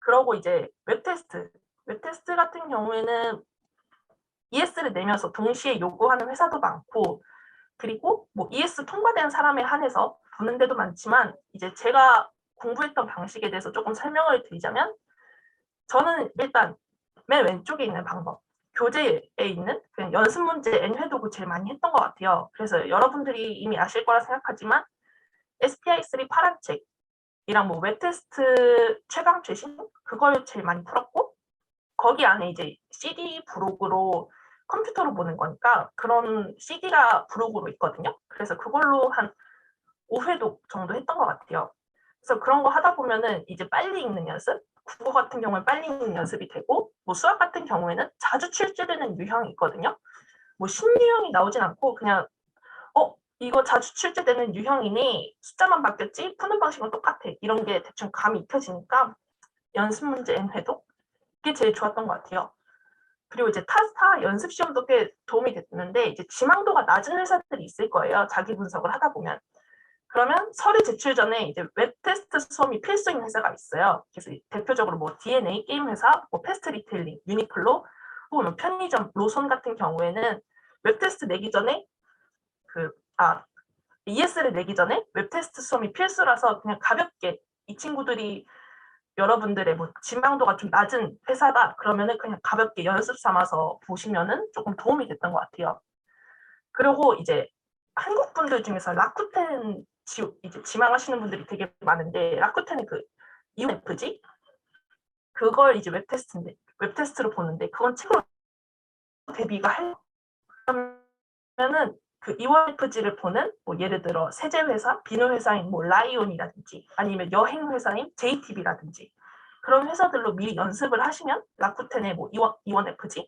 그러고 이제 웹테스트 같은 경우에는 ES를 내면서 동시에 요구하는 회사도 많고, 그리고 뭐 ES 통과된 사람에 한해서 보는 데도 많지만, 이제 제가 공부했던 방식에 대해서 조금 설명을 드리자면, 저는 일단 맨 왼쪽에 있는 방법, 교재에 있는 그냥 연습 문제 N회독을 제일 많이 했던 것 같아요. 그래서 여러분들이 이미 아실 거라 생각하지만 SPI3 파란 책이랑 뭐 웹테스트 최강 최신 그걸 제일 많이 풀었고, 거기 안에 이제 CD 부록으로 컴퓨터로 보는 거니까 그런 CD가 부록으로 있거든요. 그래서 그걸로 한 5회독 정도 했던 것 같아요. 그래서 그런 거 하다 보면은 이제 빨리 읽는 연습, 국어 같은 경우는 빨리 읽는 연습이 되고, 뭐 수학 같은 경우에는 자주 출제되는 유형이 있거든요. 뭐 신유형이 나오진 않고 그냥 이거 자주 출제되는 유형이니 숫자만 바뀌었지 푸는 방식은 똑같아, 이런 게 대충 감이 익혀지니까 연습 문제 N회독 이게 제일 좋았던 것 같아요. 그리고 이제 타스타 연습 시험도 꽤 도움이 됐는데, 이제 지망도가 낮은 회사들이 있을 거예요, 자기 분석을 하다 보면. 그러면 서류 제출 전에 이제 웹테스트 수험이 필수인 회사가 있어요. 그래서 대표적으로 뭐 DNA 게임 회사, 뭐 패스트 리테일링, 유니클로, 혹은 뭐 편의점, 로손 같은 경우에는 웹테스트 내기 전에 ES를 내기 전에 웹테스트 수험이 필수라서 그냥 가볍게 이 친구들이 여러분들의 뭐 진망도가 좀 낮은 회사다 그러면은 그냥 가볍게 연습 삼아서 보시면은 조금 도움이 됐던 것 같아요. 그리고 이제 한국 분들 중에서 라쿠텐 이제 지망하시는 분들이 되게 많은데, 라쿠텐의 그 EOFG 그걸 이제 웹테스트로 보는데, 그건 책으로 대비가 하려면은 그 EOFG를 보는 뭐 예를 들어 세제 회사, 비누 회사인 뭐 라이온이라든지 아니면 여행 회사인 JTB라든지 그런 회사들로 미리 연습을 하시면 라쿠텐의 뭐 E1FG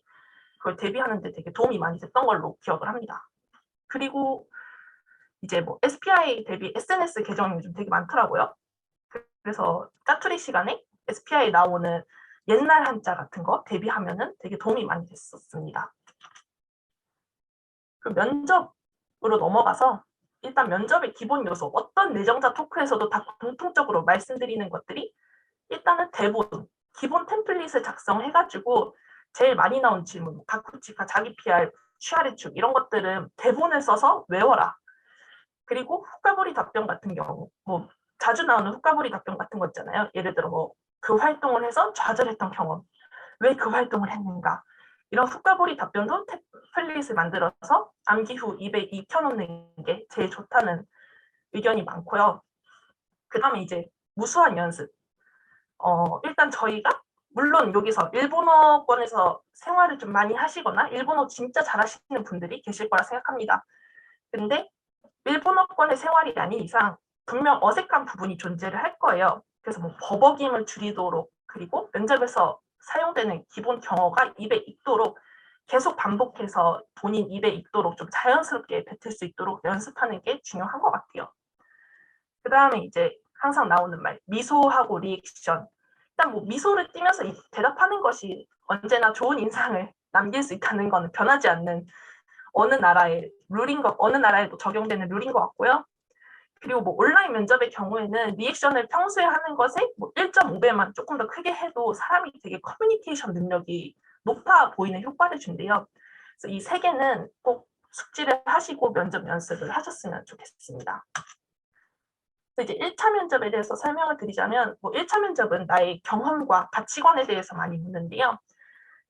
그걸 대비하는데 되게 도움이 많이 됐던 걸로 기억을 합니다. 그리고 이제 뭐 SPI 대비 SNS 계정이 요즘 되게 많더라고요. 그래서 짜투리 시간에 SPI 나오는 옛날 한자 같은 거 대비하면은 되게 도움이 많이 됐었습니다. 그 면접으로 넘어가서 일단 면접의 기본 요소, 어떤 내정자 토크에서도 다 공통적으로 말씀드리는 것들이 일단은 대본, 기본 템플릿을 작성해가지고 제일 많이 나온 질문, 가쿠치카, 자기 PR, 취하의 축 이런 것들은 대본을 써서 외워라. 그리고 훅가보리 답변 같은 경우, 뭐 자주 나오는 훅가보리 답변 같은 거 있잖아요. 예를 들어 뭐 그 활동을 해서 좌절했던 경험, 왜 그 활동을 했는가, 이런 훅가보리 답변도 템플릿을 만들어서 암기 후 입에 익혀놓는 게 제일 좋다는 의견이 많고요. 그 다음에 이제 무수한 연습. 일단 저희가 물론 여기서 일본어권에서 생활을 좀 많이 하시거나 일본어 진짜 잘하시는 분들이 계실 거라 생각합니다. 근데 일본어권의 생활이 아닌 이상 분명 어색한 부분이 존재를 할 거예요. 그래서 뭐 버벅임을 줄이도록, 그리고 면접에서 사용되는 기본 경어가 입에 익도록 계속 반복해서 본인 입에 익도록 좀 자연스럽게 뱉을 수 있도록 연습하는 게 중요한 것 같아요. 그 다음에 이제 항상 나오는 말, 미소하고 리액션. 일단 뭐 미소를 띠면서 대답하는 것이 언제나 좋은 인상을 남길 수 있다는 거는 변하지 않는 어느 나라에도 적용되는 룰인 것 같고요. 그리고 뭐 온라인 면접의 경우에는 리액션을 평소에 하는 것에 뭐 1.5배만 조금 더 크게 해도 사람이 되게 커뮤니케이션 능력이 높아 보이는 효과를 준대요. 그래서 이 세 개는 꼭 숙지를 하시고 면접 연습을 하셨으면 좋겠습니다. 이제 1차 면접에 대해서 설명을 드리자면, 뭐 1차 면접은 나의 경험과 가치관에 대해서 많이 묻는데요.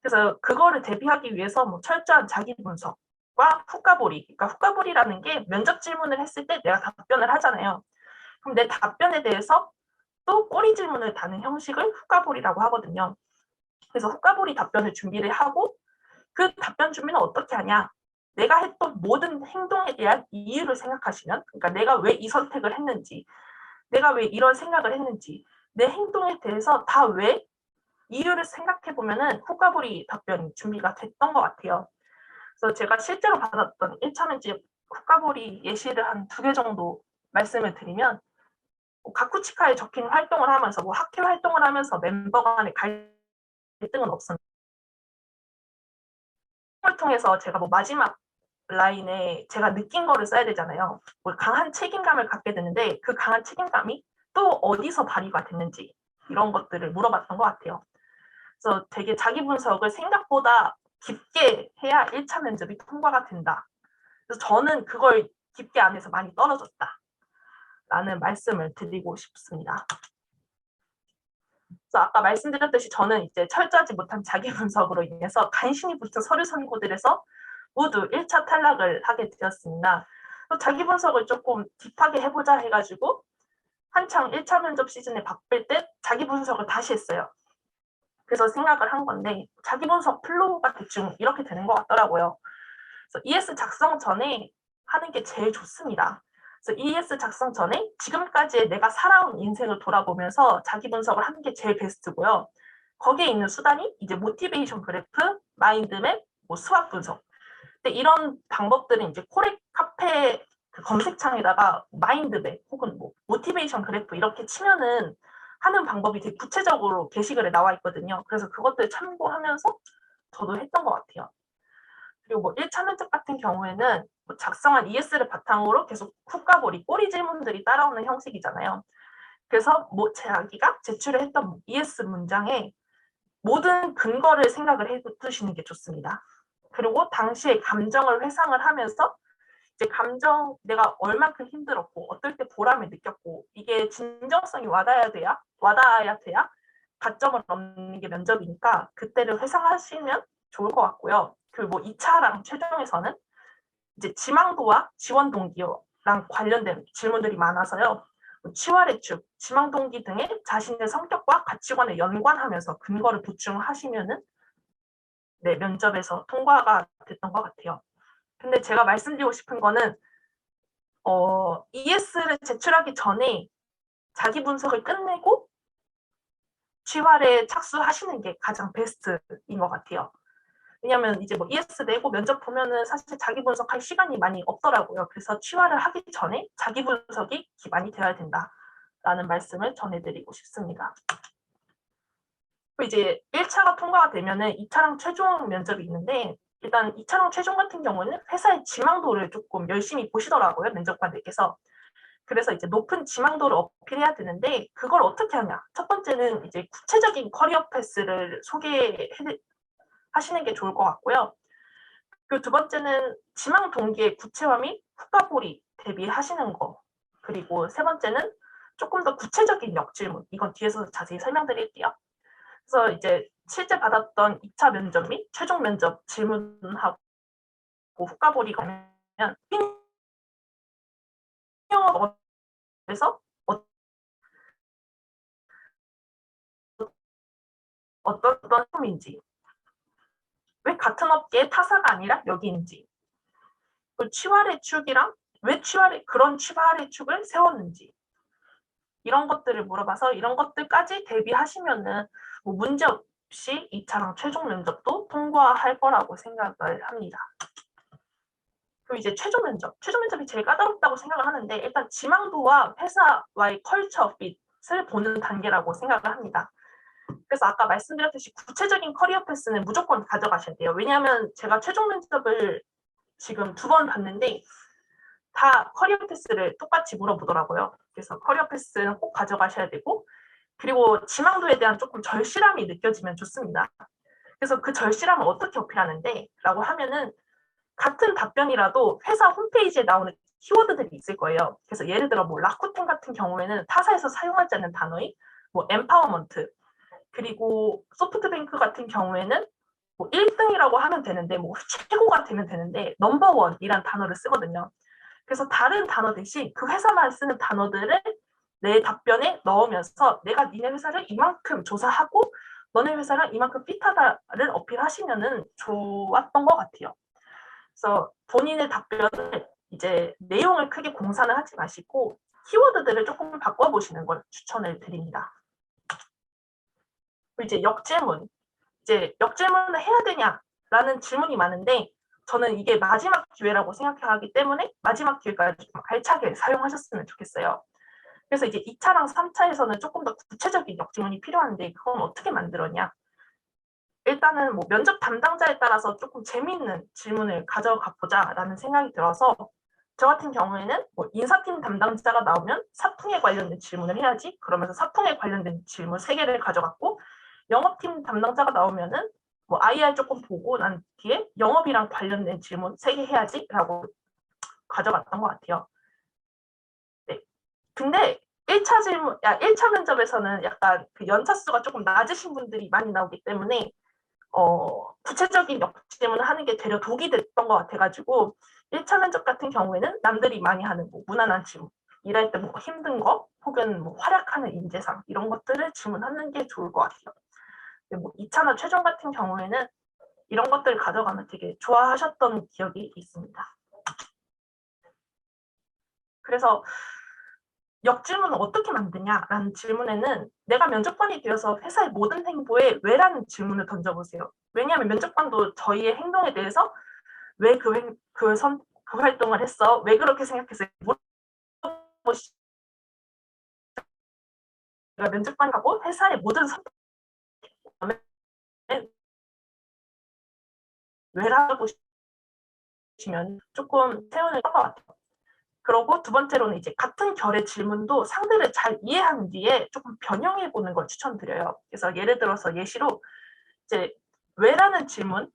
그래서 그거를 대비하기 위해서 뭐 철저한 자기 분석과 훅가보리, 그러니까 훅가보리라는 게 면접 질문을 했을 때 내가 답변을 하잖아요. 그럼 내 답변에 대해서 또 꼬리 질문을 다는 형식을 훅가보리라고 하거든요. 그래서 훅가보리 답변을 준비를 하고, 그 답변 준비는 어떻게 하냐? 내가 했던 모든 행동에 대한 이유를 생각하시면, 그러니까 내가 왜 이 선택을 했는지, 내가 왜 이런 생각을 했는지, 내 행동에 대해서 다 왜 이유를 생각해 보면은 훅가보리 답변이 준비가 됐던 것 같아요. 그래서 제가 실제로 받았던 1차 면접 훅가보리 예시를 한 2개 정도 말씀을 드리면, 가쿠치카에 적힌 활동을 하면서 뭐 학회 활동을 하면서 멤버 간의 갈등은 없었는데, 을 통해서 제가 뭐 마지막 라인에 제가 느낀 거를 써야 되잖아요. 뭐 강한 책임감을 갖게 되는데 그 강한 책임감이 또 어디서 발휘가 됐는지, 이런 것들을 물어봤던 것 같아요. 그래서 되게 자기 분석을 생각보다 깊게 해야 1차 면접이 통과가 된다. 그래서 저는 그걸 깊게 안 해서 많이 떨어졌다. 라는 말씀을 드리고 싶습니다. 그래서 아까 말씀드렸듯이 저는 이제 철저하지 못한 자기 분석으로 인해서 간신히 붙은 서류 선고들에서 모두 1차 탈락을 하게 되었습니다. 자기 분석을 조금 딥하게 해보자 해가지고 한창 1차 면접 시즌에 바쁠 때 자기 분석을 다시 했어요. 그래서 생각을 한 건데 자기 분석 플로우가 대충 이렇게 되는 것 같더라고요. 그래서 ES 작성 전에 하는 게 제일 좋습니다. 그래서 ES 작성 전에 지금까지의 내가 살아온 인생을 돌아보면서 자기 분석을 하는 게 제일 베스트고요. 거기에 있는 수단이 이제 모티베이션 그래프, 마인드맵, 뭐 수학 분석. 근데 이런 방법들은 이제 코렉 카페 그 검색창에다가 마인드맵 혹은 뭐 모티베이션 그래프 이렇게 치면은 하는 방법이 되게 구체적으로 게시글에 나와 있거든요. 그래서 그것들 참고하면서 저도 했던 것 같아요. 그리고 뭐 1차 면접 같은 경우에는 뭐 작성한 ES를 바탕으로 계속 훅가보리, 꼬리 질문들이 따라오는 형식이잖아요. 그래서 뭐 자기가 제출을 했던 ES 문장에 모든 근거를 생각을 해두시는 게 좋습니다. 그리고 당시의 감정을 회상을 하면서 이제 감정 내가 얼만큼 힘들었고 어떨 때 보람을 느꼈고 이게 진정성이 와닿아야 돼야 가점을 얻는 게 면접이니까 그때를 회상하시면 좋을 것 같고요. 그리고 뭐 2차랑 최종에서는 이제 지망도와 지원 동기랑 관련된 질문들이 많아서요. 치활의 축, 지망 동기 등의 자신의 성격과 가치관을 연관하면서 근거를 보충하시면은 네, 면접에서 통과가 됐던 것 같아요. 근데 제가 말씀드리고 싶은 거는 ES를 제출하기 전에 자기 분석을 끝내고 취활에 착수하시는 게 가장 베스트인 것 같아요. 왜냐하면 이제 뭐 ES 내고 면접 보면은 사실 자기 분석할 시간이 많이 없더라고요. 그래서 취활을 하기 전에 자기 분석이 기반이 되어야 된다라는 말씀을 전해드리고 싶습니다. 이제 1차가 통과가 되면은 2차랑 최종 면접이 있는데 일단 2차랑 최종 같은 경우는 회사의 지망도를 조금 열심히 보시더라고요. 면접관들께서. 그래서 이제 높은 지망도를 어필해야 되는데 그걸 어떻게 하냐. 첫 번째는 이제 구체적인 커리어 패스를 소개하시는 게 좋을 것 같고요. 그리고 두 번째는 지망 동기의 구체화 및 훅가보리 대비하시는 거. 그리고 세 번째는 조금 더 구체적인 역질문. 이건 뒤에서 자세히 설명드릴게요. 그래서 이제 실제 받았던 2차 면접 및 최종 면접 질문하고 훅가보리가 하면 영업에서 어떤 품인지 왜 같은 업계의 타사가 아니라 여기인지 그 취활의 축이랑 왜 그런 취활의 축을 세웠는지 이런 것들을 물어봐서 이런 것들까지 대비하시면은 뭐 문제 없이 2차랑 최종 면접도 통과할 거라고 생각을 합니다. 그리고 이제 최종 면접이 제일 까다롭다고 생각을 하는데 일단 지망도와 회사와의 컬처 핏을 보는 단계라고 생각을 합니다. 그래서 아까 말씀드렸듯이 구체적인 커리어 패스는 무조건 가져가셔야 돼요. 왜냐하면 제가 최종 면접을 지금 2번 봤는데 다 커리어 패스를 똑같이 물어보더라고요. 그래서 커리어 패스는 꼭 가져가셔야 되고 그리고 지망도에 대한 조금 절실함이 느껴지면 좋습니다. 그래서 그 절실함을 어떻게 어필하는데 라고 하면은 같은 답변이라도 회사 홈페이지에 나오는 키워드들이 있을 거예요. 그래서 예를 들어 뭐 라쿠텐 같은 경우에는 타사에서 사용하지 않는 단어인 뭐 엠파워먼트 그리고 소프트뱅크 같은 경우에는 뭐 1등이라고 하면 되는데 뭐 최고가 되면 되는데 넘버원이란 단어를 쓰거든요. 그래서 다른 단어 대신 그 회사만 쓰는 단어들을 내 답변에 넣으면서 내가 니네 회사를 이만큼 조사하고 너네 회사랑 이만큼 핏하다를 어필하시면은 좋았던 것 같아요. 그래서 본인의 답변을 이제 내용을 크게 공산을 하지 마시고 키워드들을 조금 바꿔보시는 걸 추천을 드립니다. 이제 역질문. 이제 역질문을 해야 되냐라는 질문이 많은데 저는 이게 마지막 기회라고 생각하기 때문에 마지막 기회까지 좀 알차게 사용하셨으면 좋겠어요. 그래서 이제 2차랑 3차에서는 조금 더 구체적인 역질문이 필요한데 그건 어떻게 만들었냐. 일단은 뭐 면접 담당자에 따라서 조금 재미있는 질문을 가져가 보자라는 생각이 들어서 저 같은 경우에는 뭐 인사팀 담당자가 나오면 사풍에 관련된 질문을 해야지 그러면서 사풍에 관련된 질문 3개를 가져갔고 영업팀 담당자가 나오면은 뭐 IR 조금 보고 난 뒤에 영업이랑 관련된 질문 3개 해야지 라고 가져갔던 것 같아요. 네. 근데 1차 면접에서는 약간 그 연차수가 조금 낮으신 분들이 많이 나오기 때문에 구체적인 역질문을 하는 게 되려 독이 됐던 것 같아가지고 1차 면접 같은 경우에는 남들이 많이 하는 뭐 무난한 질문, 일할 때 뭐 힘든 거 혹은 뭐 활약하는 인재상 이런 것들을 질문하는 게 좋을 것 같아요. 근데 뭐 2차나 최종 같은 경우에는 이런 것들을 가져가면 되게 좋아하셨던 기억이 있습니다. 그래서 역질문을 어떻게 만드냐라는 질문에는 내가 면접관이 되어서 회사의 모든 행보에 왜라는 질문을 던져보세요. 왜냐하면 면접관도 저희의 행동에 대해서 왜 그 활동을 했어? 왜 그렇게 생각했어? 물어보시면 면접관하고 회사의 모든 선택에 왜라고 보시면 조금 태운을 것 같아요. 그리고 두 번째로는 이제 같은 결의 질문도 상대를 잘 이해한 뒤에 조금 변형해 보는 걸 추천드려요. 그래서 예를 들어서 예시로 이제 왜라는 질문의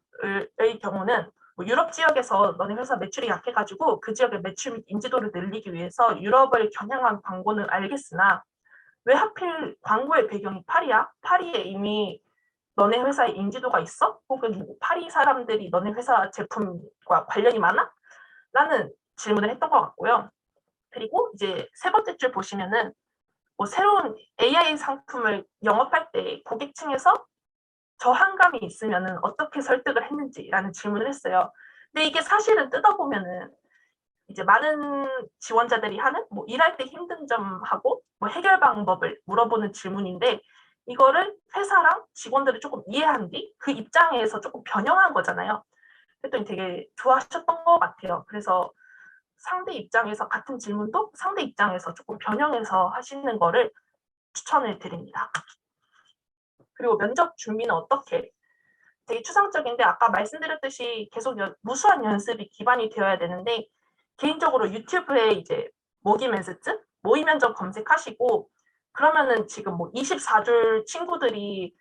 경우는 뭐 유럽 지역에서 너네 회사 매출이 약해가지고 그 지역의 매출 및 인지도를 늘리기 위해서 유럽을 겨냥한 광고는 알겠으나 왜 하필 광고의 배경이 파리야? 파리에 이미 너네 회사에 인지도가 있어? 혹은 뭐 파리 사람들이 너네 회사 제품과 관련이 많아? 라는 질문을 했던 것 같고요. 그리고 이제 세 번째 줄 보시면은 뭐 새로운 AI 상품을 영업할 때 고객층에서 저항감이 있으면은 어떻게 설득을 했는지라는 질문을 했어요. 근데 이게 사실은 뜯어보면은 이제 많은 지원자들이 하는 뭐 일할 때 힘든 점하고 뭐 해결 방법을 물어보는 질문인데 이거를 회사랑 직원들을 조금 이해한 뒤 그 입장에서 조금 변형한 거잖아요. 그랬더니 되게 좋아하셨던 것 같아요. 그래서 상대 입장에서 같은 질문도 상대 입장에서 조금 변형해서 하시는 거를 추천을 드립니다. 그리고 면접 준비는 어떻게? 되게 추상적인데 아까 말씀드렸듯이 계속 무수한 연습이 기반이 되어야 되는데 개인적으로 유튜브에 이제 모기 면세트, 모의 면접 검색하시고 그러면은 지금 뭐 24줄 친구들이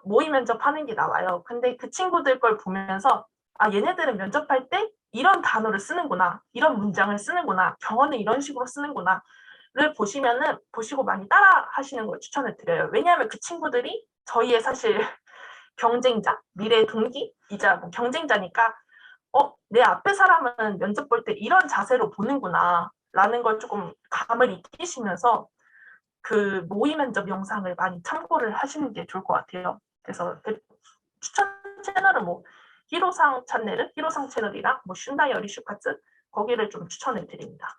모의 면접 하는 게 나와요. 근데 그 친구들 걸 보면서 아 얘네들은 면접할 때 이런 단어를 쓰는구나, 이런 문장을 쓰는구나, 경어는 이런 식으로 쓰는구나를 보시고 많이 따라 하시는 걸 추천을 드려요. 왜냐하면 그 친구들이 저희의 사실 경쟁자, 미래 동기이자 뭐 경쟁자니까 내 앞에 사람은 면접 볼 때 이런 자세로 보는구나 라는 걸 조금 감을 익히시면서 그 모의 면접 영상을 많이 참고를 하시는 게 좋을 것 같아요. 그래서 추천 채널은 뭐 히로상 채널이랑 뭐 슌다이어리 슈카츠 거기를 좀 추천을 드립니다.